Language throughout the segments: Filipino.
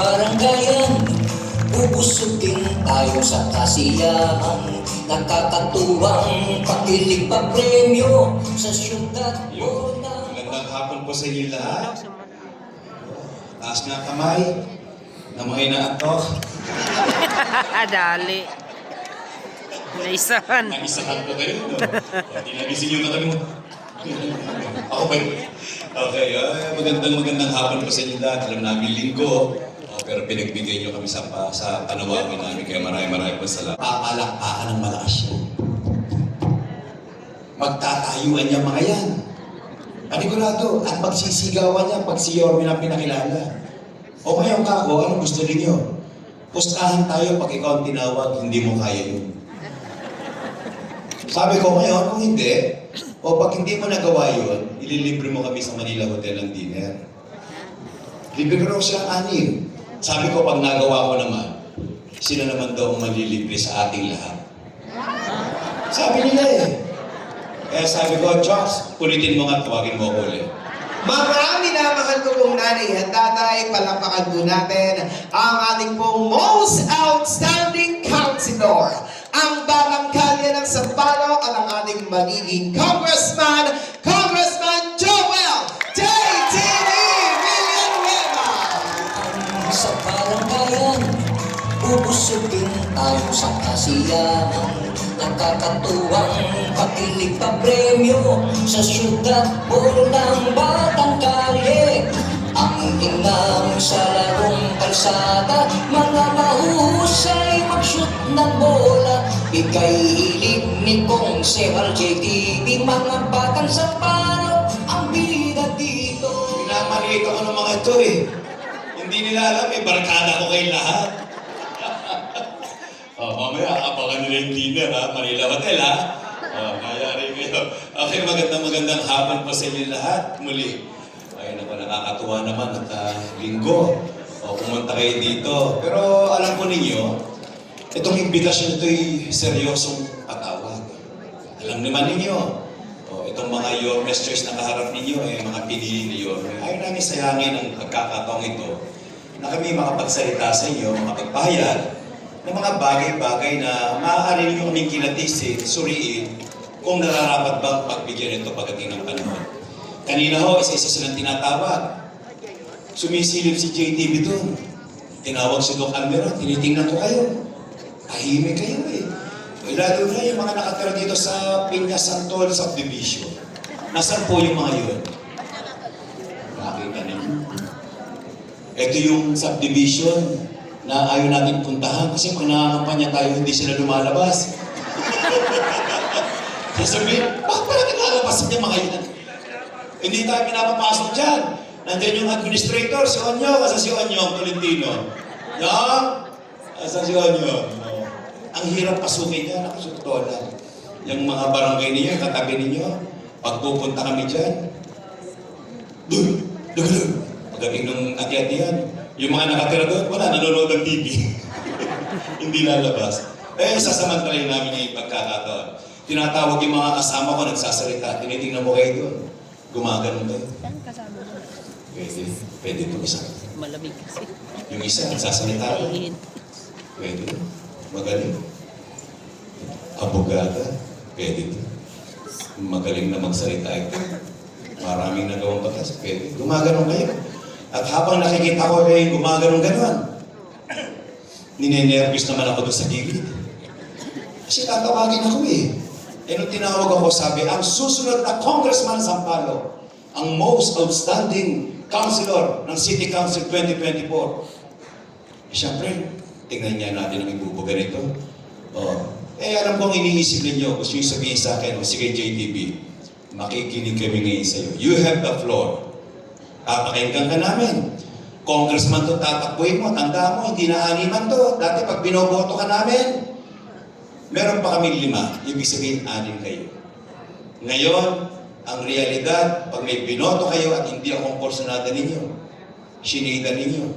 barangayan, ubusugin tayo sa kasiyahan. Nakakatuwang pakilig pa premyo sa syudad mo na. Magandang hapon po sa inyo lahat. Taas nga kamay. Namay na ato. Dali. Naisahan. Naisahan ko kayo, no? Tinabisin nyo na kami mo. Ako ba yun? Okay, magandang hapon po sa inyo lahat. Alam namin linggo. Pero pinagbigay nyo kami sa panawagin namin. Kaya maraming po salamat. Papalakpakan ng malakas yan. Magtatayuan niya mga yan. Panigurado. At magsisigawan niya pag si Yorme na pinakilala. O ngayon kako, anong gusto ninyo? Pustahan tayo pag ikaw ang tinawag, hindi mo kaya yun. Sabi ko ngayon, kung hindi, o pag hindi mo nagawa yun, ililibre mo kami sa Manila Hotel ng dinner. Libre ko silang 6. Sabi ko, pag nagawa ko naman, sila naman daw ang malilibre sa ating lahat. Sabi nila eh. Kaya sabi ko, Josh, ulitin mo nga, tawagin mo ako ulit. Marami na mahal ko pong nanay at tatay, palapakan po natin ang ating pong most outstanding counselor, ang Balangkalya ng Sampaloc at ang ating magiging Congressman Joel JTV Villanueva. Sa barangayan, ubusugin tayo sa kasiyahan. Nakakatuwang pakilig pa premyo sa syudad mo ng batang kalye. Ang inam sa larong kalsada, mga mahusay mag-shoot ng bola. Bigay hilig ni Konsehal JTV, mga batang Sampaloc ang bida dito. Pinamaliit ako ng mga ito eh. Hindi nila alam eh, barkada ko kayo lahat. Mamaya, abangan nila yung dinner ha, Manila Hotel ha. Mayari kayo. Okay, magandang hapon po sa inyo lahat. Muli, ayun ako, nakakatuwa naman at linggo. Pumunta kayo dito. Pero alam po ninyo, itong imbitasyon ito'y seryosong patawag. Alam naman ninyo, itong mga Yormes Choice na kaharap ninyo, mga pinili ni Yorme. Ayaw namin sayangin ang pagkakataong ito na kami makapagsalita sa inyo, makapagpahayag ng mga bagay-bagay na maaari ninyo kaming kilatisin, suriin, kung nararapat bang pagbigyan ito pagdating ng panahon. Kanina ho, isa-isa silang tinatawag. Sumisilip si JTV doon. Tinawag si Doc Almero, tinitingnan ko kayo. Tahimik kayo eh. Lalo na yung mga nakatira dito sa Piña Santol Subdivision. Nasaan po yung mga yun? Nakita ninyo. Ito yung subdivision na ayaw natin puntahan kasi pag nangangampanya tayo, hindi sila lumalabas. Sasabihin, bakit pala naglalabas niya mga yan? Hindi tayo pinapapasok dyan. Nandiyan yung administrator, si Onyo, asa si Onyo, Tolentino. Yan, asa si Onyo. Ang hirap pasukin niya, nakasuto lang. Yung mga barangay ninyo, katabi ninyo, pag pupunta kami dyan, doon. Pagdating ng ati-ati yan, yung mga nakatira doon, wala, nanonood ng TV. Hindi lalabas. Sasamantalayin namin yung pagkakataon. Tinatawag yung mga kasama ko, nagsasalita. Tinitingnan mo kayo doon. Gumaganon kayo. Saan kasama mo? Pwede itong isa. Malamig kasi. Yung isa, nagsasalita. Ihin. Pwede. Magaling. Abogada. Pwede ito. Magaling na magsalita ito. Maraming nagawang batas. Pwede. Gumaganon kayo. At habang nakikita ko kayo gumaganong-ganon, ninenervous naman ako doon sa gilid. Kasi tatawagin ako eh. Nung tinawag ako, sabi, ang susunod na Congressman Sampaloc, ang most outstanding councilor ng City Council 2024. Siyempre, tingnan niya natin ang ibubuga nito. Alam ko ang iniisip ninyo, gusto nyo sabihin sa akin, sige JTV, makikinig kami ngayon sa iyo. You have the floor. Papakinggan ka namin. Congressman to, tatakbuhin mo, tanda mo, hindi na 6 to. Dati pag binoboto ka namin, meron pa kaming 5. Ibig sabihin, 6 kayo. Ngayon, ang realidad, pag may binoto kayo at hindi ako porsyonada ninyo, sinida ninyo,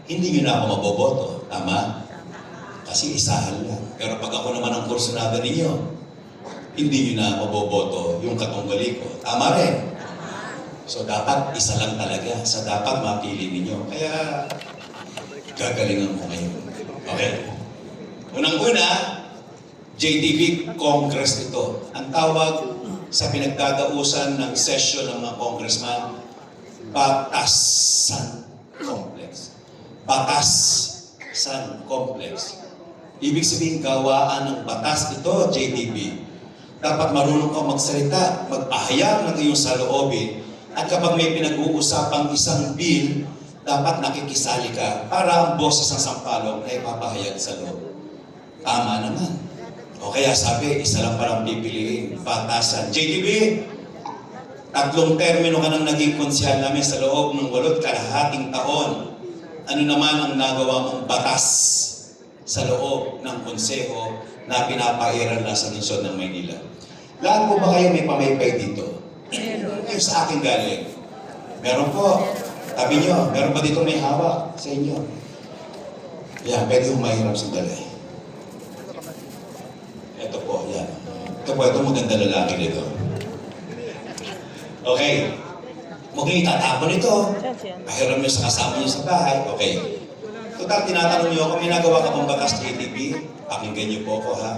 hindi nyo na ako maboboto. Tama? Kasi isahan lang. Pero pag ako naman ang porsyonada ninyo, hindi nyo na maboboto yung katunggali ko. Tama rin. So dapat isa lang talaga sa dapat mapili ninyo. Kaya Gagalingan ko ngayon. Okay. Unang-una, JTV Congress ito. Ang tawag sa pinagdadausan ng session ng mga congressman, Batasan Complex. Batasan Complex. Ibig sabihin, gawaan ng batas ito, JTV. Dapat marunong kang magsalita, magpahayag ng iyong saloobin, at kapag may pinag-uusapang isang bill, dapat nakikisali ka para ang boses ng sampalok ay papahayag sa loob. Tama naman. O kaya sabi, isa lang palang pipiliin, batasan. JTV, 3 termino ka nang naging konsyal namin sa loob ng 8 kalahating taon. Ano naman ang nagawa mong batas sa loob ng konseho na pinapairal na sa lungsod ng Maynila? Lahat po ba kayo may pamaypay dito? Yung sa akin galing. Meron po. Tabi nyo, meron ba dito may hawak sa inyo? Yan, pwede yung mahirap sandali. Ito po, yan. Ito po, ito maganda lalaki dito. Okay. Huwag niyo itatapon ito. Pahiram niyo sa kasama niyo sa bahay. Okay. Total, tinatanong niyo ako, may nagawa ka bang batas JTV? Pakinggan niyo po ako, ha?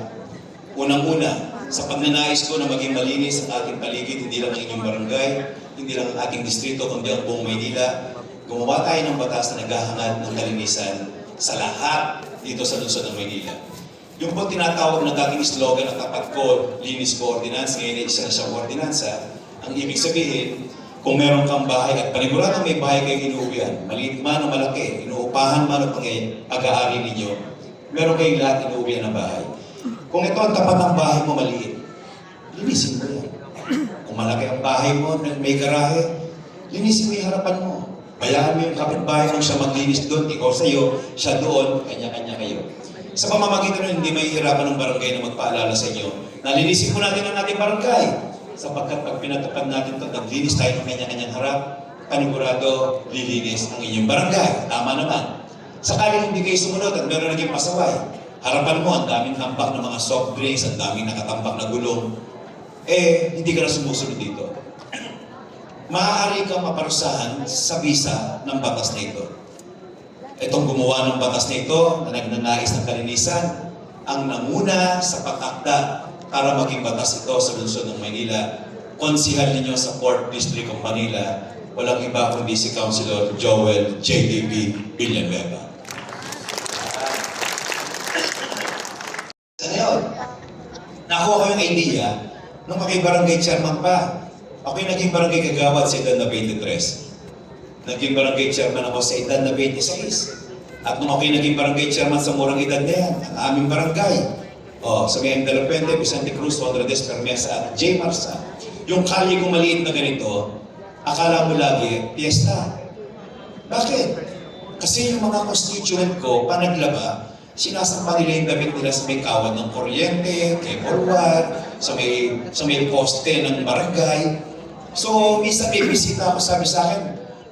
Unang-una, sa pagnanais ko na maging malinis ang ating paligid, hindi lang ang inyong barangay, hindi lang ang ating distrito, kundi ang buong Maynila, gumawa tayo ng batas na naghahangad ng kalinisan sa lahat dito sa lungsod ng Maynila. Yung po tinatawag na dating slogan na tapat ko, linis ko ordinansa, ngayon ay isa na siyang ordinansa. Ang ibig sabihin, kung meron kang bahay at paniguradong may bahay kayo inuuwian, maliit man o malaki, inuupahan man o pag-aari ninyo, meron kayong lahat inuuwian na bahay. Kung ito ang tapat ng bahay mo maliit, linisin mo yan. Kung malaki ang bahay mo, may garahe, linisin mo yung harapan mo. Bayaan mo yung kapitbahay mo siya maglinis doon, ikaw sa'yo, siya doon, kanya-kanya kayo. Sa pamamagitan nun, hindi mahihirapan ng barangay na magpaalala sa inyo, nalinisin po natin ang ating barangay. Sapagkat pag pinatupad natin ito, naglinis tayo ng kanya-kanyang harap, panigurado, lilinis ang inyong barangay. Tama naman. Sakaling hindi kayo sumunod at meron naging pasaway, harapan mo, ang daming tambak ng mga soft drinks, ang daming nakatambak na gulong, hindi ka na sumusunod dito. Maaari kang maparusahan sa bisa ng batas na ito. Itong gumawa ng batas na ito, na nagnanais ng kalinisan, ang nanguna sa pag-akda para maging batas ito sa lungsod ng Maynila, konsihal ninyo sa 4th District of Manila, walang iba kundi si Councilor Joel JDB Villanueva. Ano yun? Nakuha ko yung idea nung aking barangay chairman pa. Ako yung naging barangay kagawad sa edad na 23. Naging barangay chairman ako sa edad na 26. At nung ako yung naging barangay chairman sa murang edad na yan, ang aming barangay, sa may de la Puente, Vicente Cruz, Andres Permesa at J. Marsa, yung kalye kong maliit na ganito, akala mo lagi, piyesta. Bakit? Kasi yung mga constituent ko, panaglaba, sinasampa nila yung damit nila sa may kawad ng kuryente, cable wire, sa may poste ng barangay. So, minsan may bisita ako, sabi sa akin,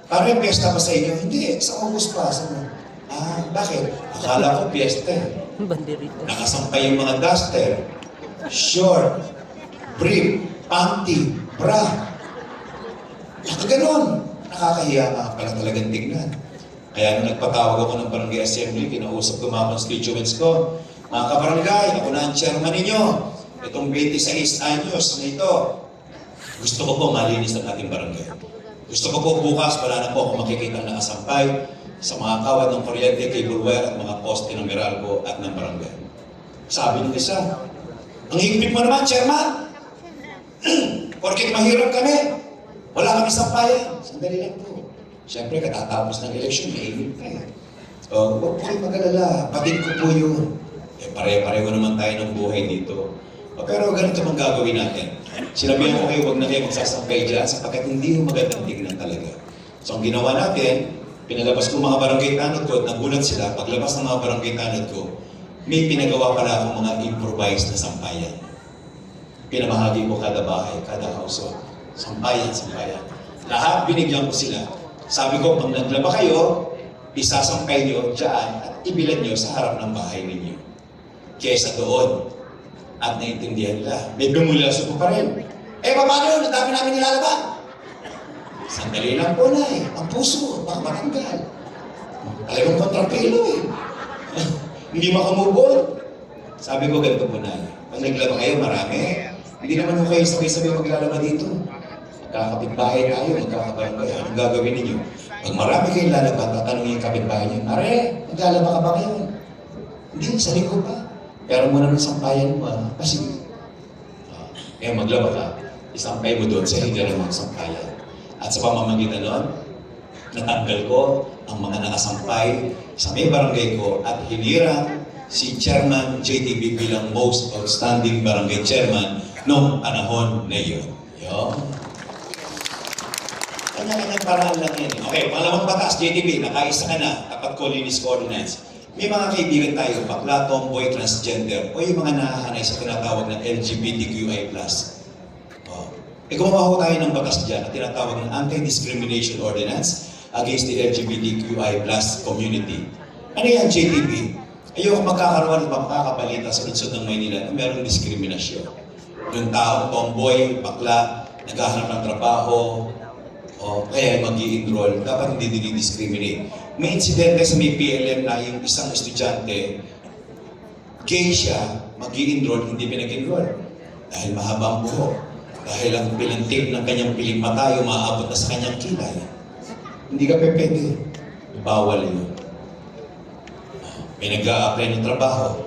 parang piyesta ba sa inyo? Hindi, sa August pa. Sabi, bakit? Akala ko piyesta. Banderita. Nakasampay yung mga duster, short, brief, panty, bra. Nakaganon. Nakakahiya nga pala talagang tignan. Kaya nung nagpatawag ako ng barangay assembly, kinausap ko mga constituents ko, mga kabarangay, ako na ang chairman ninyo. Itong 26 anyos na ito, gusto ko po malinis ang ating barangay. Gusto ko po bukas, wala na po ako makikita nakasampay sa mga kawad ng kuryente, cable wire at mga poste ng Meralco at ng barangay. Sabi ng isa, ang higpit mo naman, chairman. Porkit mahirap kami, wala kami sampayan. Sandali lang po. Siyempre, katatapos ng eleksyon, mainit pa eh. Huwag po kayo mag-alala, batid ko po yun. Pare-pareho naman tayo ng buhay dito. Pero ganito mang gagawin natin. Sinabihan ko kayo, huwag na kayo magsasampay dyan sapagkat hindi yung magandang tignan talaga. So, ang ginawa natin, pinalabas ko mga barangay tanod ko at nagulat sila. Paglabas ng mga barangay tanod ko, may pinagawa pala akong mga improvised na sampayan. Pinamahagi ko kada bahay, kada household. Sampayan. Lahat binigyan ko sila. Sabi ko, pag naglaba kayo, isasampay nyo dyan at ibilad nyo sa harap ng bahay ninyo. Kesa doon. At naintindihan nila. May bumulaso po pa rin. Paano yun? Ang dami namin nilalaban. Sandali lang po na eh. Ang puso, pang matanggal. Talagang kontrapelo eh. Hindi makamove on. Sabi ko, ganito po na. Pag naglaba kayo, marami. Hindi naman ko kayo sabay-sabay maglalaba dito. Magkakapitbahay tayo, magkakabarangay. Anong gagawin ninyo? Pag marami kayong lalaba, tatanungin yung kapitbahay niyo, Mare, maglalaba ka ba ngayon? Hindi, sa linggo pa. Pero muna ng sampayan mo, kasi kaya maglaba ka, isampay mo doon sa hinggaran ng sampayan. At sa pamamagitan nun, natanggal ko ang mga nakasampay sa may barangay ko at hinirang si Chairman JTB bilang most outstanding barangay chairman noong panahon na iyon. Kanya-kanyang paraan lang yan. Okay, pangalawang batas, JTB, nakaisa ka na, tapat ko linis ko ordinance. May mga kaibigan tayo, bakla, tomboy, transgender, o yung mga nahahanay sa tinatawag na LGBTQI+. Gumawa ko tayo ng batas dyan na tinatawag ng Anti-Discrimination Ordinance against the LGBTQI+ community. Ano yan, JTB? Ayoko magkakaroon at makakabalita sa lungsod ng Maynila na mayroong diskriminasyon. Yung taong tomboy, bakla, naghahanap ng trabaho, o kaya mag-i-enroll, dapat hindi dinidiscriminate. May insidente sa may PLM na yung isang estudyante, gay siya, mag-i-enroll, hindi pinag-enroll. Dahil mahaba ang buhok. Dahil ang pilantik ng kanyang piling mata, yung maaabot na sa kanyang kilay. Hindi ka pwede. Bawal yun. May nag-a-apply ng trabaho.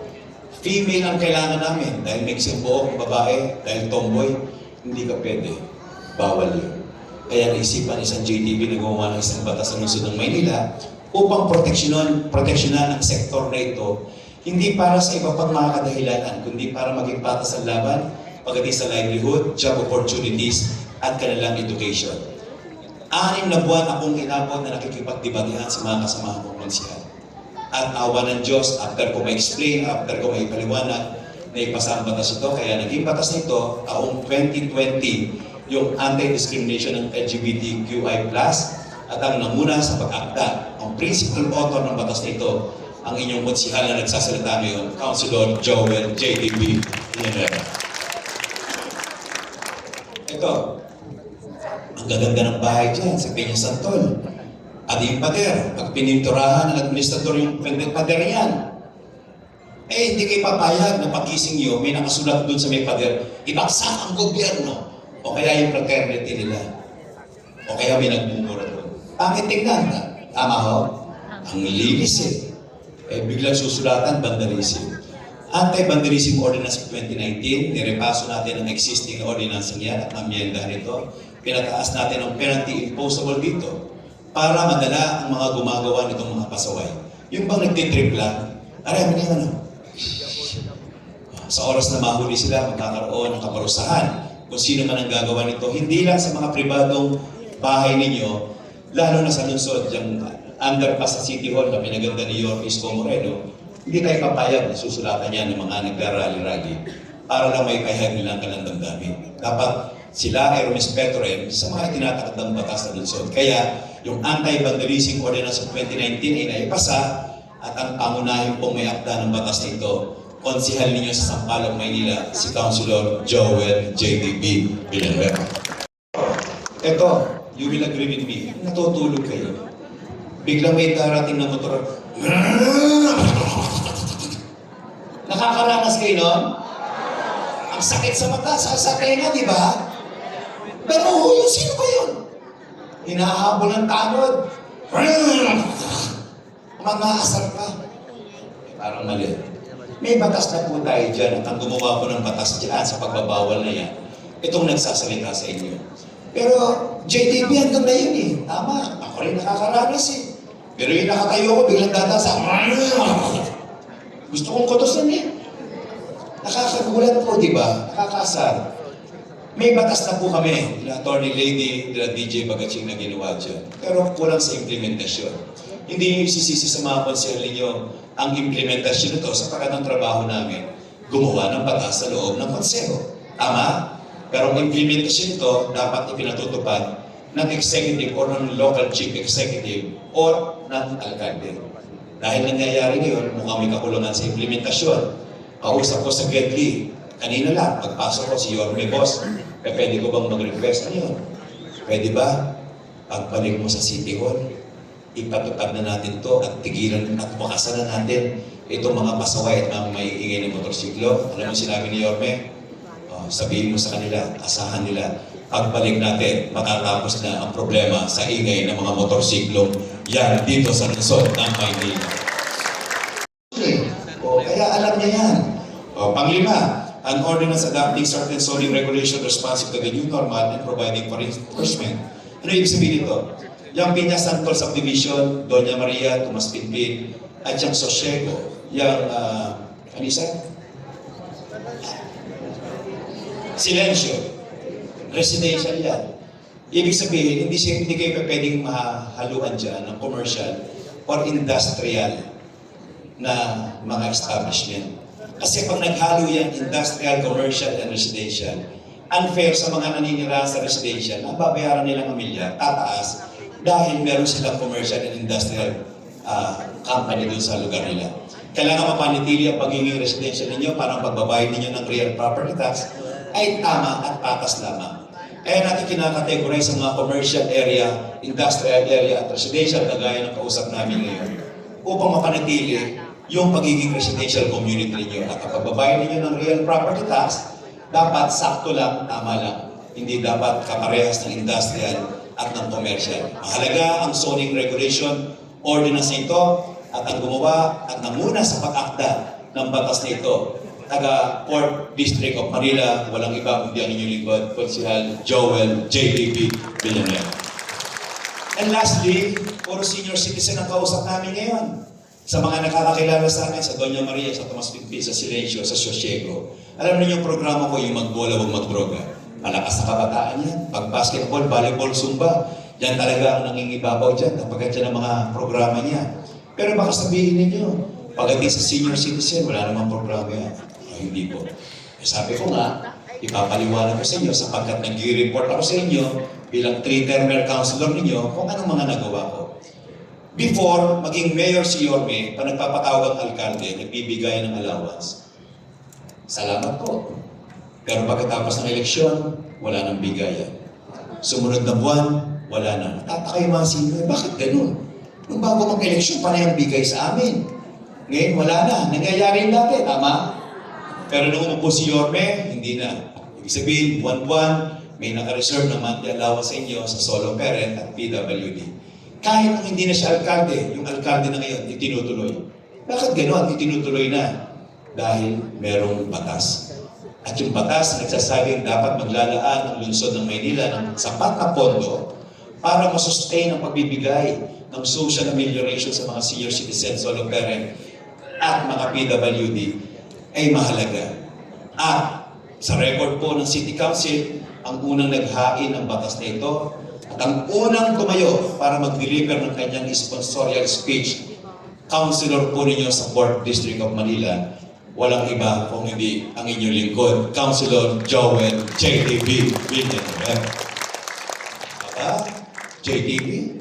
Female ang kailangan namin. Dahil may isang buhok, babae, dahil tomboy, hindi ka pwede. Bawal yun. Kaya naisipan isang JTB na gumawa ng isang batas sa lungsod ng Maynila upang proteksyonan ang sektor na ito, hindi para sa iba pang mga kadahilanan, kundi para maging patas ang laban pagdating sa livelihood, job opportunities, at kanilang education. 6 na buwan akong inabot na nakikipagdebatehan sa mga kasamahan kong konsihal. At awa ng Diyos, after ko ma-explain, after ko ma-ipaliwanag, na ipasa ang batas ito. Kaya naging batas nito, taong 2020, yung anti-discrimination ng LGBTQI+, at ang namuna sa pag-akda, ang principal author ng batas nito, ang inyong konsihal na nagsasalita ngayon, Councilor Joel JTB Villanueva. Ito, ang gaganda ng bahay dyan sa Peña Santol. At yung pader, pag pininturahan ng administrador yung pader yan, hindi kayo papayag na pagising nyo, may nakasulat dun sa may pader, ibagsak ang gobyerno, o kaya yung fraternity nila, o kaya may nagmumura doon. Pangit tingnan, tama ho? Ang linis biglang susulatan, vandalism. Anti-vandalism Ordinance of 2019, nirepaso natin ang existing ordinance niya at amyenda nito. Pinataas natin ang penalty imposable dito para madala ang mga gumagawa nitong mga pasaway. Yung bang nagtitrip lang, aray, ano yan, sa oras na mahuli sila, magkakaroon ng kaparusahan kung sino man ang gagawa nito. Hindi lang sa mga pribadong bahay ninyo, lalo na sa lungsod, yung underpass sa City Hall na pinaganda ni York Isko Moreno, hindi tayo papayag na susulatan yan ng mga nagrarally-rally para lang may pahayag nilang kanilang damdamin. Dapat sila ay rumispeto rin sa mga itinatakad ng batas na lungsod. Kaya yung Anti-Vandalism Ordinance of 2019 ay naipasa at ang pangunahin pong may akda ng batas nito, konsihal ninyo sa Sampaloc, Maynila, si Councilor Joel JTB Villanueva. Ito, you will agree with me, natutulog kayo. Biglang may darating na motor. Nakakaranas kayo nun? Ang sakit sa mata, sa tenga, di ba? Pero yun, sino ba yun? Hinahabol ng tanod. Mga-asar ka. Parang mali. May batas na po tayo dyan at ang gumawa po ng batas dyan sa pagbabawal na yan, itong nagsasalita sa inyo. Pero JTB hanggang na yun eh. Tama, ako rin nakakaranas eh. Pero yung nakatayo ko, biglang dadasa. Gusto kong kutosan eh. Nakakagulat po, di ba? Nakakasar. May batas na po kami, nila Attorney Lady, nila DJ Bagaching na ginawa dyan. Pero kulang sa implementasyon. Hindi nyo isisisi sa mga konsehal ninyo ang implementasyon nito sa pakatang trabaho namin, gumawa ng batas sa loob ng konseho. Tama? Pero ang implementasyon nito dapat ipinatutupad ng executive or ng local chief executive or ng alkalde. Dahil nangyayari ngayon, mukhang may kakulangan sa implementasyon. Kausap ko sa Gedli, kanina lang, pagpasok ko si Yorme Boss, pwede ko bang mag-request? Ano yun? Pwede ba? Pagbalik mo sa City Hall, ipatupad na natin to at tigilan at wakasan na natin itong mga pasaway at mga maiingay ng motorsiklo. Alam mo sinabi ni Yorme? Sabihin mo sa kanila, asahan nila, pagbalik natin, matatapos na ang problema sa ingay ng mga motorsiklo yan dito sa Luzon ng Maynila. Kaya alam niya yan. Panglima, an ordinance adopting certain zoning regulation responsive to the new normal and providing for enforcement. Ano ibig sabihin ito? Yung Piña Santol Subdivision, Doña Maria, Tomas Pinpin, at yung Sosiego, yung, ano isa? Silencio. Residential yan. Ibig sabihin, hindi kayo pwedeng mahaluan dyan ng commercial or industrial na mga establishment. Kasi pag naghalo yan, industrial, commercial, and residential, unfair sa mga naninira sa residential, ang babayaran nilang pamilya, tataas, dahil meron silang commercial and industrial company doon sa lugar nila. Kailangan mapanitili ang pagiging residential ninyo para ang pagbabayad ninyo ng real property tax ay tama at patas lamang. Kaya natin kinakategorize sa mga commercial area, industrial area at residential kagaya ng kausap namin ngayon upang mapanatili yung pagiging residential community ninyo at ang pagbabayad ninyo ng real property tax dapat sakto lang, tama lang. Hindi dapat kaparehas ng industrial at ng commercial. Mahalaga ang zoning regulation, ordinance na ito at ang gumawa at namuna sa pag-akda ng batas na ito. Taga 4th District of Manila, walang iba kundi ang inyong lingkod, Konsehal Joel JDB Villanueva. And lastly, puro senior citizen ang kausap namin ngayon. Sa mga nakakakilala sa akin, sa Doña Maria, sa Tomas Pinpin, sa Silencio, sa Sosiego. Alam niyo yung programa ko, yung magbola o magdroga. Malakas na kabataan yan. Pag basketball, volleyball, zumba, yan talaga ang nangingibabaw dyan. Napagkat yan ang mga programa niya. Pero baka sabihin ninyo, pagdating sa senior citizen, wala namang programa yan. Ay, hindi po. Sabi ko nga, ipapaliwanag ko sa inyo sapagkat nag-report ako sa inyo bilang 3-termer counselor ninyo kung anong mga nagawa ko. Before, maging mayor si Yorme, pa nagpapatawag ang alkalde, nagbibigay ng allowance. Salamat po. Pero pagkatapos ng eleksyon, wala nang bigayan. Sumunod na buwan, wala na. Natataka yung mga senior, bakit ganun? Nung bago mag-eleksyon, panay ang bigay sa amin. Ngayon, wala na. Nangyayari dati, tama? Pero nung umupo si Yorme, hindi na. Ibig sabihin, buwan-buwan, may naka-reserve na monthly allowance sa inyo sa solo parent at PWD. Kahit nung hindi na siya alkalde, yung alkalde na ngayon, itinutuloy. Bakit gano'n? Itinutuloy na. Dahil merong batas. At yung batas nagsasabing dapat maglalaan ang lungsod ng Maynila ng sapat na pondo para masustain ang pagbibigay ng social amelioration sa mga senior citizen, solo parent, at mga PWD ay mahalaga. At sa record po ng City Council, ang unang naghain ng batas na ito at ang unang tumayo para mag-deliver ng kanyang sponsorial speech, Councilor po ninyo sa 4th District of Manila, walang iba kung hindi ang inyong lingkod, Councilor Joel JDB Villanueva. JDB?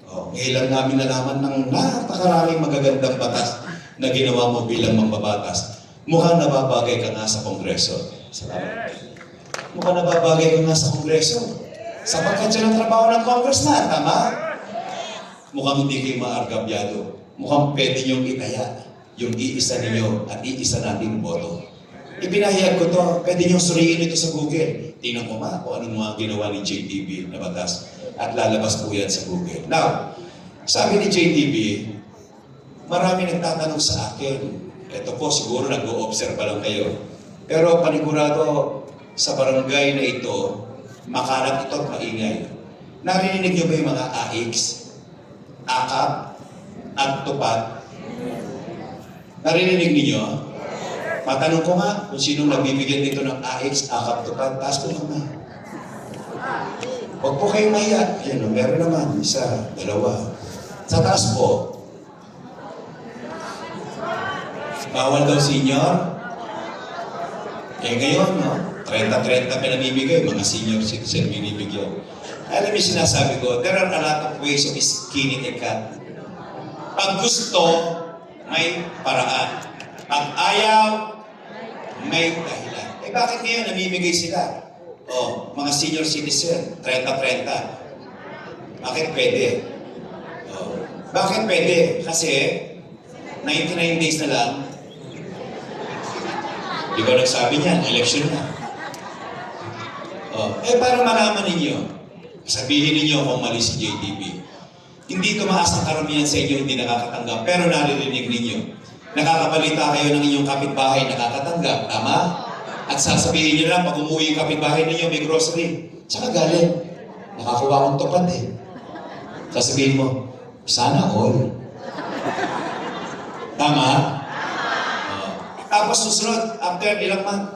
Ngayon lang namin nalaman ng napakaraming magagandang batas na ginawa mo bilang mambabatas. Mukhang nababagay ka nga sa Kongreso. Salamat. Mukhang nababagay ka nga sa Kongreso. Sapagkat siya ng trabaho ng Congressman, tama? Mukhang hindi kayo maargabyado. Mukhang pwede niyong itaya yung iisa ninyo at iisa nating boto. Ipinahayag ko to, pwede niyong suriin ito sa Google. Tingnan ko nga kung anong mga ginawa ni JTB na batas. At lalabas po yan sa Google. Now, sabi ni JTB, marami nagtatanong sa akin. Ito po, siguro nag-o-observe pa lang kayo. Pero panigurado sa barangay na ito, makalat ito at maingay. Narinig niyo ba yung mga AIX, akap, at tupad? Narinig niyo? Matanong ko nga kung sinong nagbibigyan dito ng AIX, akap, tupad. Taas ko naman. Huwag po kayong mahiya. Ayan, meron naman. Isa, dalawa. Sa taas po. Bawal daw senior. Eh ngayon, no? 30-30 pinamimigay, mga senior citizen binibigyan. Alam niyo sinasabi ko, there are a lot of ways of skinning a cat. Pag gusto, may paraan. Pag ayaw, may dahilan. Eh bakit ngayon namimigay sila? Mga senior citizen, 30-30. Bakit pwede? Bakit pwede? Kasi 99 days na lang. Di ba nagsabi niyan, election na. Para malaman ninyo, sabihin ninyo kung mali si JTB. Hindi tumaas ang karamihan sa inyo, hindi nakakatanggap, pero naririnig ninyo. Nakakabalita kayo ng inyong kapitbahay, nakakatanggap, tama? At sasabihin nyo lang, pag umuwi yung kapitbahay ninyo, may grocery. Tsaka galing, nakakuha akong tupad eh. Sasabihin mo, sana all. Tama? Tapos susunod, after ilang month,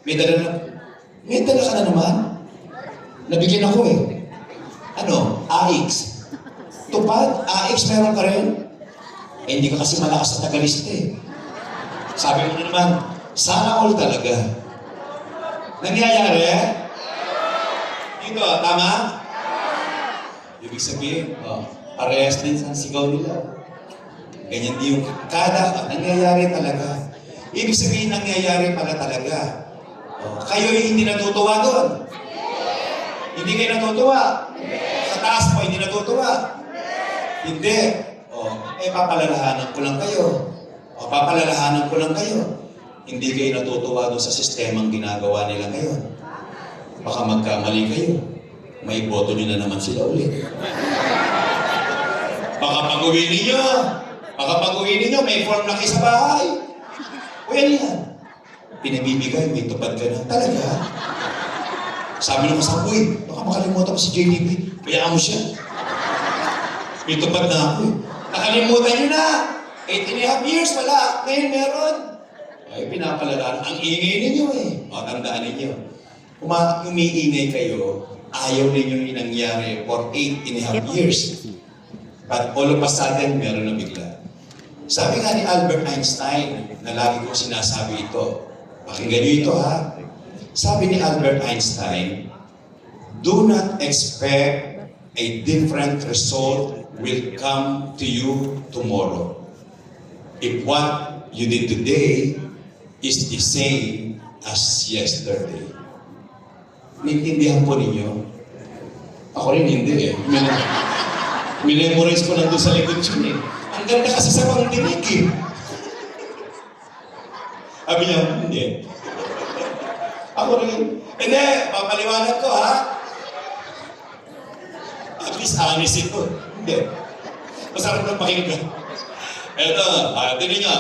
may dala ka na naman. Nabigyan ako eh. Ano? AX. Tupad? AX meron ka rin? Eh, hindi ka kasi malakas na tagalista eh. Sabi mo na naman, sana all talaga. Nangyayari eh? Dito, tama? Ibig sabihin, parehas din sa sigaw nila. Ganyan din yung nangyayari talaga. Ibig sabihin, nangyayari pala talaga. Kayo'y hindi natutuwa doon. Hindi kayo natutuwa. Sa taas mo, hindi natutuwa. Hindi. Papalalahanan ko lang kayo. Papalalahanan ko lang kayo. Hindi kayo natutuwa doon sa sistemang ginagawa nila ngayon. Baka magkamali kayo. May boto nyo na naman sila ulit. Baka pag-uwi ninyo, may form na kayo sa bahay. O yan. Pinabibigay, may tupad ka na. Talaga? Sabi nung kasama, uy, baka makalimutan ko si JDP. Kayaan mo siya. May tupad na ako eh. Nakalimutan nyo na. 8.5 years wala. Ngayon meron. Ay, pinapalalaan. Ang ingay ninyo eh. Tandaan ninyo. Kung umiingay kayo, ayaw ninyo yung nangyari for 8.5 years. But all of a sudden, meron na bigla. Sabi nga ni Albert Einstein, na lagi kong sinasabi ito, pakinggan nyo ito ha. Sabi ni Albert Einstein, do not expect a different result will come to you tomorrow. If what you did today is the same as yesterday. Naintindihan po ninyo? Ako rin hindi eh. Minemorize ko lang doon sa likod yun eh. Ang ganda kasi sa pangdinig eh. Sabi niya, hindi. Ako rin. Hindi, papaliwanag ko ha. At least honest ito. Hindi. Masarap ng pakinggan. Eto, tinin nyo.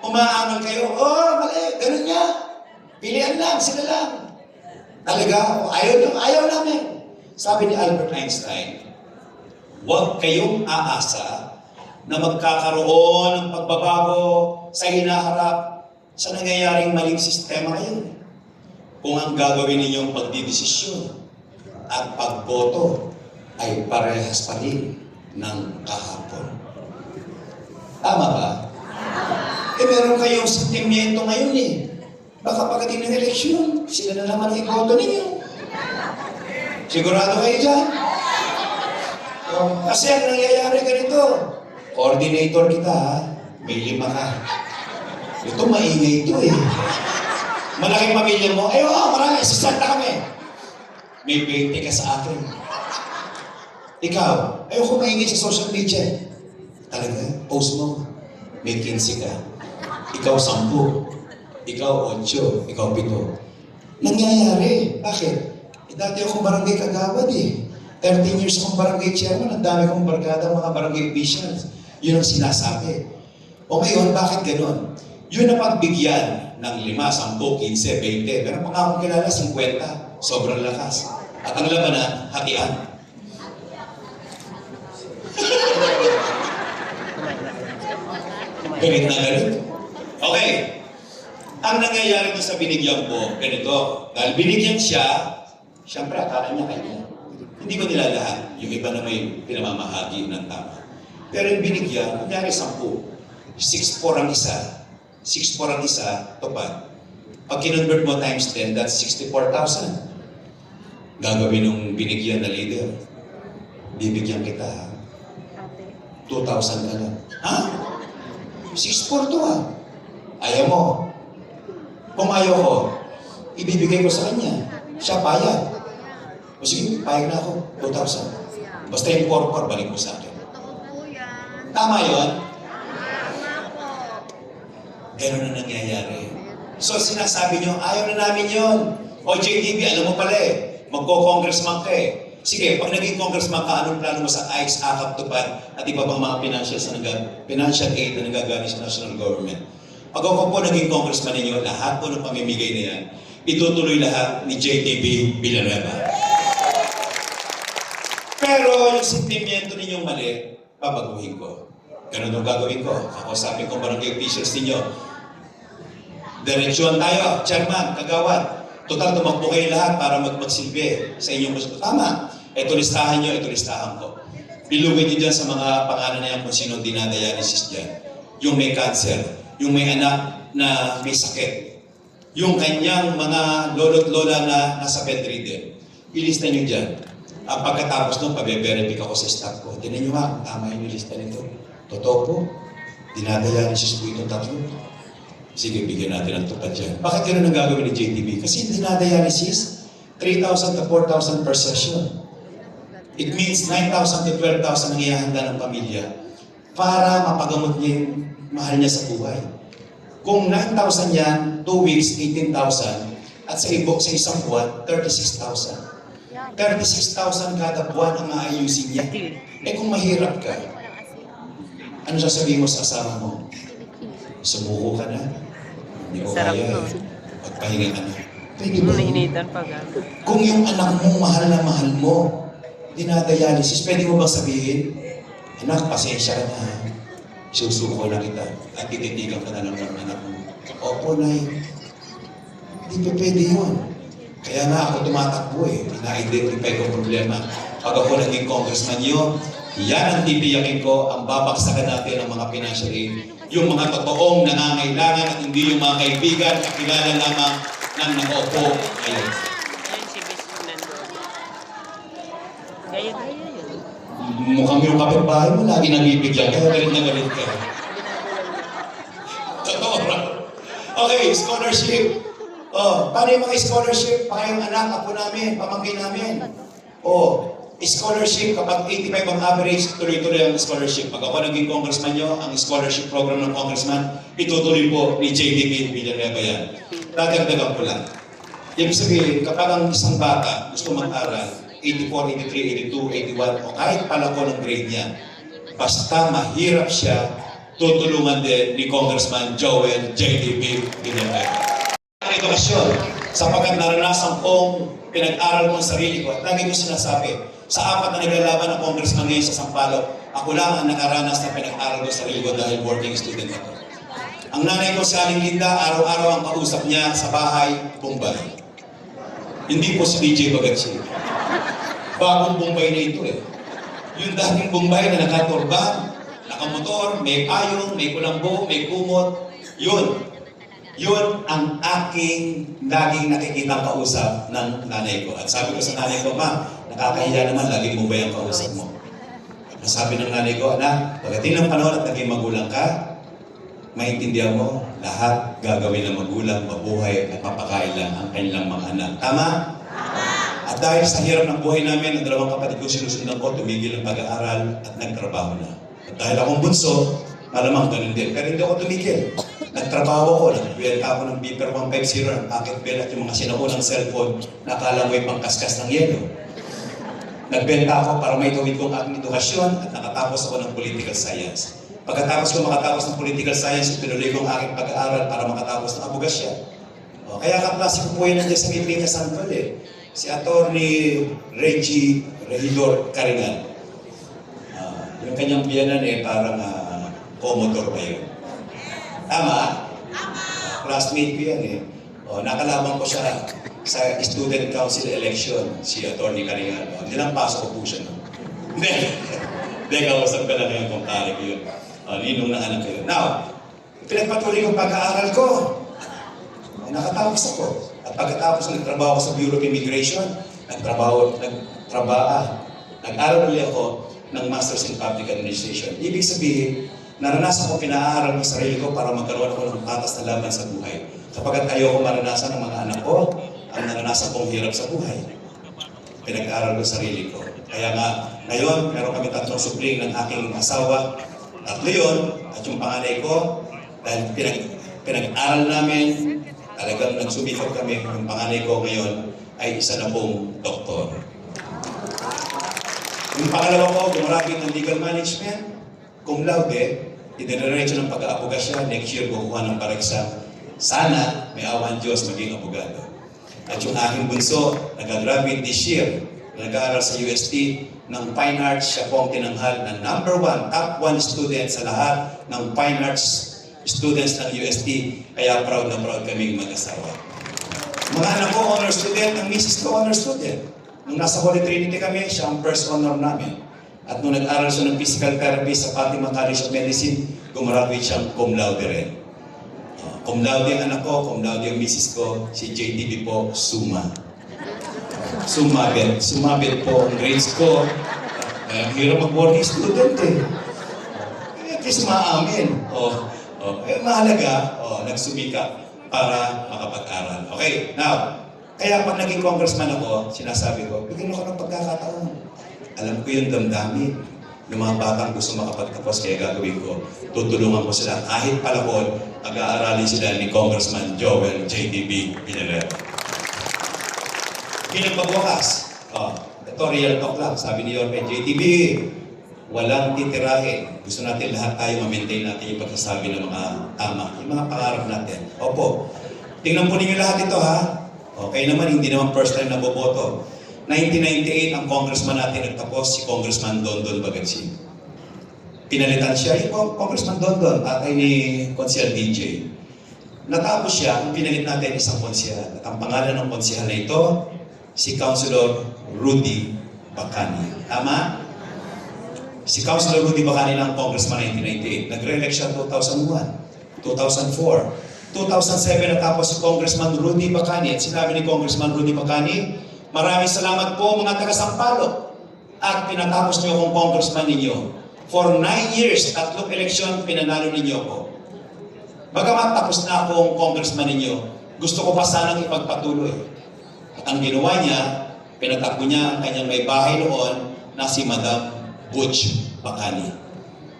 Umaamal kayo. Mali. Ganun niya. Pilihan lang, sila lang. Talaga, ayaw namin. Sabi ni Albert Einstein, huwag kayong aasa na magkakaroon ng pagbabago sa hinaharap sa nangyayaring maling sistema ngayon. Kung ang gagawin ninyong pagdidesisyon at pagboto ay parehas pa rin ng kahapon. Tama ba? Meron kayong sentimiento ngayon eh. Baka pagdating ng eleksyon, sila na naman ang iboto ninyo. Sigurado kayo dyan? Kasi ang nangyayari ganito, coordinator kita ha, may 5 ka. Ito maingay ito eh. Malaking pamilya mo, marami, sasanta kami. May 20 ka sa akin. Ikaw, ayoko maingay sa social media. Talaga, post mo, may 15 ka. Ikaw 10. Ikaw 8. Ikaw 7. Nangyayari. Bakit? Dati akong barangay kagawad eh. 13 years akong barangay chairman, ang dami kong barkada mga barangay officials. Yun ang sinasabi. O ngayon, bakit ganon? Yun ang pagbigyan ng 5, 10, 15, 20. Pero pang akong kilala, 50. Sobrang lakas. At ang labanan, hatian. Galit na galit. Okay. Ang nangyayari doon sa binigyan ko, ganito. Dahil binigyan siya, siyempre akala niya kanya. Hindi ko nila lahat. Yung iba na may pinamamahagi ng tama. Pero yung binigyan, kunyari 10. 6-4 ang isa. 6-4 ang isa, tupad. Pag kinonvert mo times 10, that's 64,000. Gagawin ng binigyan na leader. Bibigyan kita ha. 2,000 ka lang. Ha? 6-4 to ha. Ayaw mo. Kung ayaw ko, ibibigay ko sa kanya. Siya payag. O sige, payag na ako. 2,000. Basta yung 4-4, balik mo sa akin. Tama yun? Ganun na nangyayari. So sinasabi nyo, ayaw na namin yun. O JDB, alam mo pala eh, magko-congressman ka eh. Sige, pag naging congressman ka, anong plano mo sa AICS, AKAP, TUPAD, at iba pang mga financial aid na nagagaling sa national government? Pag ako po naging congressman ninyo, lahat po ng pamimigay na yan, itutuloy lahat ni JDB Villanueva. Pero yung sentimiento ninyong mali, babaguhin ko. Ganun ang gagawin ko. Kakausapin ko barangay officials ninyo. Diretsyon tayo, chairman, kagawad. Total, tumakbo kayo lahat para magsilbi sa inyong gusto. Tama. Ito listahan nyo, ito listahan ko. Bilugin nyo dyan sa mga pangalan na yan kung sino dinadialysis dyan. Yung may cancer, yung may anak na may sakit, yung kanyang mga lolo't lola na nasa bedridden. Ilista nyo dyan. Pagkatapos nung pabe-verify ako sa staff ko, tinan nyo nga kung tama yung lista nito. Totoo po, dinadialysis po itong tatlo. Sige, bigyan natin ang tupad dyan. Bakit gano'n ang gagawin ni JTB? Kasi dinadialysis, 3,000 to 4,000 per session. It means 9,000 to 12,000 ang ihahanda ng pamilya para mapagamot niya yung mahal niya sa buhay. Kung 9,000 yan, 2 weeks, 18,000, at sa isang buwan, 36,000. 36,000 kada buwan ang maayusin niya. Eh kung mahirap ka, ano sasabihin mo sa asawa mo? Sumuko ka na? Hindi ko Sarap kaya. nun. Pagpahinga ka na. Pwede ba? Mainitan pag Kung yung anak mo, mahal na mahal mo, dinadialysis, pwede mo bang sabihin, anak, pasensya ka na. Susuko na kita at tititigan ka na lang ng anak mo. Opo, Nay. Hindi pa pwede yun. Kaya nga ako tumatakbo eh. Ina-identify ko problema. Pag ako naging congressman yun, yan ang titiyakin ko, ang babaksakan natin ng mga financial aid. Yung mga totoong nangangailangan at hindi yung mga kaibigan, kakilala lamang ng nakaupo ngayon. Ayun si Miss nandun. Gaya-gaya yun. Mukhang yung kapitbahay mo lagi nabibigyan, kaya galit na galit ka. Totoo ba? Okay, scholarship. Oh, paano yung mga scholarship? Pakayong anak, apo namin, pamangkin namin. Oh, scholarship, kapag 85 ang average, tuloy-tuloy ang scholarship. Pag ako naging congressman nyo, ang scholarship program ng congressman, itutuloy po ni JDB Villanueva yan. Dadagdagan ko lang. Ibig sabihin, kapag ang isang bata gusto mag-aral, 84, 83, 82, 81, o kahit palako ng grade niya, basta mahirap siya, tutulungan din ni Congressman Joel JDB Villanueva. Ang edukasyon, sapagkat naranasan kong pinag-aral ko ang sarili ko at lagi ko sinasabi, sa apat na naglalaban ng congressman ngayon sa Sampaloc, ako lang ang nakaranas na pinag-aral ko sa sarili ko dahil working student ako. Ang nanay ko si Aling Linda, araw-araw ang kausap niya sa bahay, Bombay. Hindi po si DJ Bagatsi. Bagong Bombay na ito eh. Yung dating Bombay na nakaturban, nakamotor, may payong, may kulambo, may kumot, yun. Yun ang aking laging nakikitang kausap ng nanay ko. At sabi ko sa nanay ko, Ma, nakakahiya naman, laging Bombay ang kausap mo. Sabi ng nanay ko, anak, pagdating ng panahon at naging magulang ka, maintindihan mo, lahat gagawin ng magulang, mabuhay at papakain lang ang kanilang mga anak. Tama? At dahil sa hirap ng buhay namin, ang dalawang kapatid ko sinusundan ko, tumigil ang pag-aaral at nagtrabaho na. At dahil akong bunso, malamang ganun din. Pero hindi ako tumigil. Nagtrabaho ko, nagbibenta ako ng Beeper 150, ng pocket bell at yung mga sinaunang cellphone na akala mo'y pangkaskas ng yelo. Nagbenta ako para may tawid kong aking edukasyon at nakatapos ako ng political science. Pagkatapos ko makatapos ng political science, pinuloy ko ang aking pag-aaral para makatapos ng abogasya. Kaya kaklase ko po yun nandiyan sa Pipinya Santol eh. Si Atty. Reggie Regidor Caringan. Yung kanyang biyanan eh, parang Commodore pa yun. Tama? Classmate ko yan eh. Nakalaban ko siya sa student council election, si Atty. Caringan. Nilampasok ko po siya. Hindi, kausap ka na ngayon kung tarik yun. Ninong na anak ko yun. Now, pinagpatuloy kong pag-aaral ko. Nakatapos ako. At pagkatapos nagtrabaho ako sa Bureau of Immigration, nag-aral ulit ako ng Masters in Public Administration. Ibig sabihin, naranasan ko, pinaaral ng sarili ko para magkaroon ako ng patas na laban sa buhay. Sapagkat ayoko maranasan ng mga anak ko ang naranasan kong hirap sa buhay. Pinag-aaral ko sarili ko. Kaya nga, ngayon, meron kami 3 supling ng aking asawa Tatlo yun, at yung panganay ko, dahil pinag-aral namin, talagang nagsumikap kami, yung panganay ko ngayon ay isa na pong doktor. Yung pangalawa ko, gumraduate ng legal management, cum laude, idiniretso ng pag-aaboga siya, next year kukuha ng par-exam. Sana, may awan Diyos, maging abogado. At yung aking bunso, nag-graduate this year, nag-aaral sa UST ng Fine Arts, siya po ang tinanghal na #1, top 1 student sa lahat ng Fine Arts students ng UST, kaya proud na proud kaming mag-asawa. Mga anak ko, honor student, ang misis ko, honor student. Nung nasa Holy Trinity kami, siya ang first honor namin. At nung nag-aral siya ng physical therapy sa Fatima College of Medicine, gumraduate siyang cum laude rin. Cum laude ang anak ko, cum laude ang misis ko, si JTB po, summa. Sumabit po ang grades ko. Ang hirap mag-working student eh. At least maamin. Mahalaga, nagsumikap para makapag-aral. Okay, now, kaya pag naging congressman ako, sinasabi ko, bigyan ako ng pagkakataon. Alam ko yung damdamin. Yung mga batang gusto makapagtapos, kaya gagawin ko, tutulungan ko sila. Kahit palakol, pag-aaralin sila ni Congressman Joel JTB Pinalero. Pinagpagwakas. Ito real talk lang. Sabi ni Yorme, JTB, walang titirahin. Gusto natin lahat tayo ma-maintain natin yung pagsasabi ng mga tama, yung mga pangarap natin. Opo. Tingnan po ninyo lahat ito ha. Okay naman, hindi naman first time na boboto. 1998, ang congressman natin nagtapos, si Congressman Dondon Bagatsing. Pinalitan siya, yung Congressman Dondon, tatay ni Consiel DJ. Natapos siya, ang pinalit natin isang konsihal. At ang pangalan ng konsihal na ito, si Councilor Rudy Bacani. Tama? Si Councilor Rudy Bacani ng Congressman 1998. Nag-re-elect siya 2001, 2004, 2007 natapos si Congressman Rudy Bacani. At sinabi ni Congressman Rudy Bacani, maraming salamat po mga taga-Sampaloc. At pinatapos niyo akong congressman ninyo. For 9 years, 3 eleksyon, pinanalo ninyo ko. Bagamat tapos na akong congressman ninyo, gusto ko pa sanang ipagpatuloy. At ang ginawa niya, pinatakbo niya ang kanyang may bahay noon na si Madam Butch Bacani.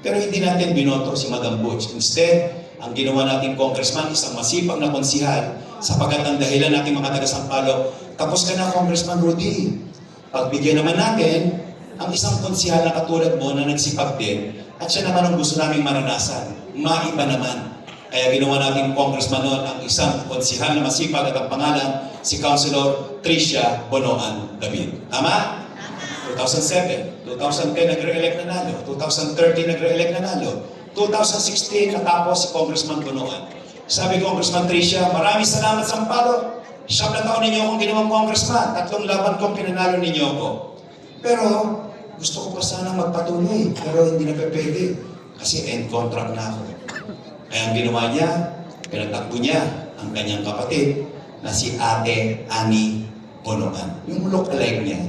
Pero hindi natin binoto si Madam Butch. Instead, ang ginawa natin congressman, isang masipag na konsihal, sapagkat ang dahilan natin mga taga-Sampaloc, tapos ka na Congressman Rudy. Pagbigyan naman natin ang isang konsihal na katulad mo na nagsipag din, at siya naman ang gusto naming maranasan. Maiba naman. Kaya ginawa natin congressman noon ang isang konsihal na masipag at ang pangalan si Councilor Tricia Bonoan David. Tama? 2007, 2010 nagre-elect na nalo, 2013 nagre-elect na nalo, 2016 natapos si Congressman Bonoan. Sabi Congressman Tricia, maraming salamat sa Sampaloc. 7 na taon ninyo akong ginawang congressman, 3 laban kong pinanalo ninyo ako. Pero gusto ko pa sana magpatuloy, pero hindi na pwede kasi end contract na ako. Kaya ang ginawa niya, pinatakbo niya ang kanyang kapatid na si Ate Annie Bonoan. Yung look-alike niya.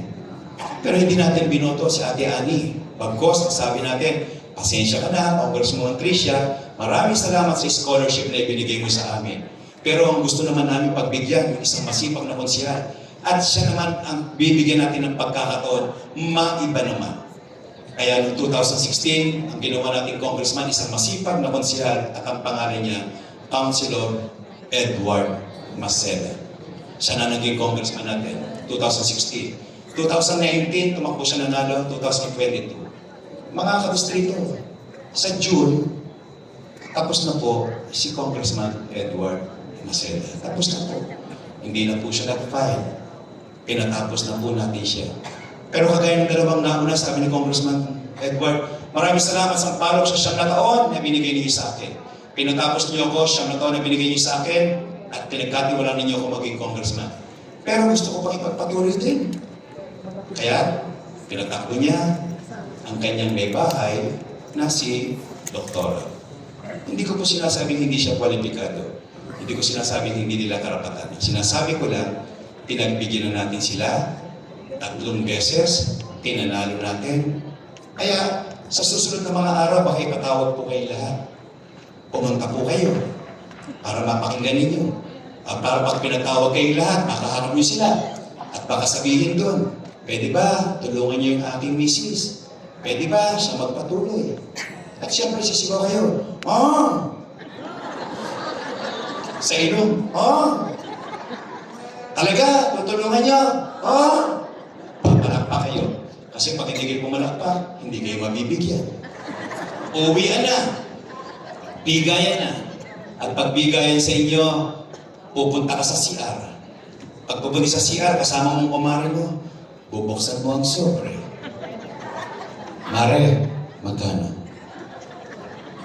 Pero hindi natin binoto si Ate Annie. Bagkos, sabi natin, pasensya ka na, Congressman Tricia, maraming salamat sa scholarship na ibinigay mo sa amin. Pero ang gusto naman namin pagbigyan, yung isang masipag na konsihal. At siya naman ang bibigyan natin ng pagkakataon, maiba naman. Kaya noong 2016, ang ginawa natin congressman, isang masipag na konsihal at ang pangalan niya, Councilor Edward Maceda. Siya na naging congressman natin, 2016. 2019, tumakbo siya nanalo, 2022. Mga kadistrito, sa June, tapos na po si Congressman Edward Maceda. Tapos na po. Hindi na po siya nag-file. Pinatapos na po natin siya. Pero kagaya ng dalawang nauna, sabi ni Congressman Edward, maraming salamat sa Sampaloc sa 9 na taon na binigay niyo sa akin. Pinatapos niyo ako 9 na taon na binigay niyo sa akin at pinagkatiwalaan ninyo ako maging congressman. Pero gusto ko pang ipagpatuloy din. Kaya, pinatakbo niya ang kanyang may bahay na si Doktora. Hindi ko po sinasabing hindi siya kwalipikado. Hindi ko sinasabing hindi nila karapatan. Sinasabi ko lang, pinagbigyan na natin sila 3 beses, tinanalo natin. Kaya, sa susunod na mga araw, baka ipatawag po kayo lahat. Pumunta po kayo para mapakinggan ninyo. Para pag pinatawag kayo lahat, makaharap niyo sila. At baka sabihin doon, pwede ba tulungan niyo yung aking misis? Pwede ba siya magpatuloy? At siyempre, sisigaw kayo. Ah! Sa ilong. Ah! Talaga, tutulungan niyo. Ah! Papalakpak kayo. Kasi pag hindi kayo pumalakpak, hindi kayo mabibigyan. Uwian na. Bigayan na. At pag bigayan sa inyo, pupunta ka sa CR. Pag pupunta sa CR, kasama mong kumare mo, bubuksan mo ang sobre. Mare, magkano?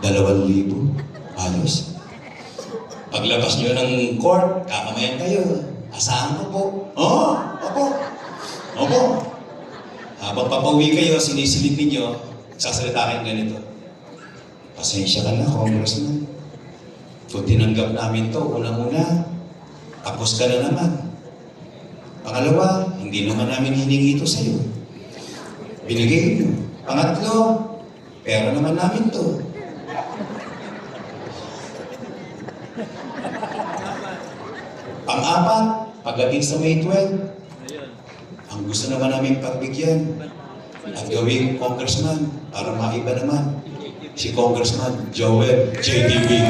2,000. Halos. Paglabas nyo ng court, kakamayan kayo. Asahan ko po. Oo, opo. Opo. Habang papauwi kayo, sinisilip ninyo, sasalita kayong ganito. Pasensya ka na, Congressman. Kung tinanggap namin to, unang-una, tapos ka na naman. Pangalawa, hindi naman namin hiningi ito sa'yo. Binigay mo. Pangatlo, pera naman namin to. Pang-apat, pagdating sa May 12, ang gusto naman namin pagbigyan at gawing congressman para maiba naman si Congressman Joel J.D. Wing.